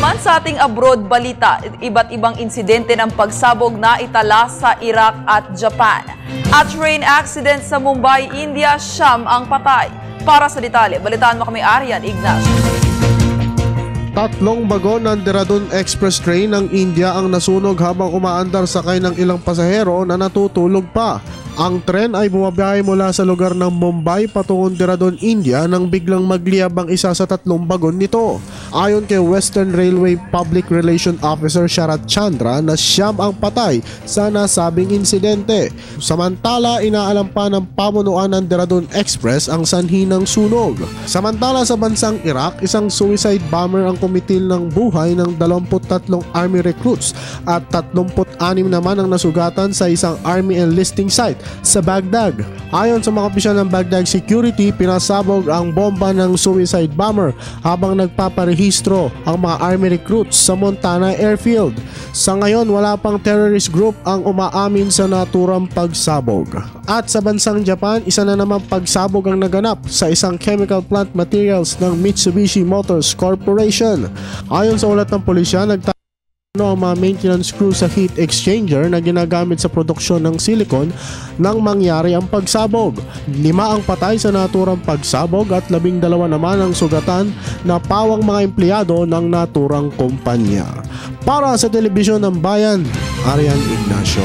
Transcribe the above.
naman sa ating abroad balita, iba't ibang insidente ng pagsabog na itala sa Iraq at Japan. At train accident sa Mumbai, India, siyam ang patay. Para sa detalye, balitaan mo kami Arian Ignacio. Tatlong bagon ng Dehradun Express train ng India ang nasunog habang umaandar sakay ng ilang pasahero na natutulog pa. Ang tren ay bumabiyahe mula sa lugar ng Mumbai patungong Dehradun, India nang biglang magliyab ang isa sa tatlong bagon nito. Ayon kay Western Railway Public Relations Officer Sharat Chandra na siyam ang patay sa nasabing insidente. Samantala, inaalam pa ng pamunuan ng Dehradun Express ang sanhi ng sunog. Samantala sa bansang Iraq, isang suicide bomber ang kumitil ng buhay ng 23 army recruits at 36 naman ang nasugatan sa isang army enlisting site sa Baghdad. Ayon sa mga opisyal ng Baghdad Security, pinasabog ang bomba ng suicide bomber habang nagpaparehistro ang mga army recruits sa Montana Airfield. Sa ngayon, wala pang terrorist group ang umaamin sa naturang pagsabog. At sa bansang Japan, isa na namang pagsabog ang naganap sa isang chemical plant materials ng Mitsubishi Motors Corporation. Ayon sa ulat ng pulisya, ang mga maintenance crew sa heat exchanger na ginagamit sa produksyon ng silicon nang mangyari ang pagsabog. 5 ang patay sa naturang pagsabog at 12 naman ang sugatan na pawang mga empleyado ng naturang kumpanya. Para sa Telebisyon ng Bayan, Arian Ignacio.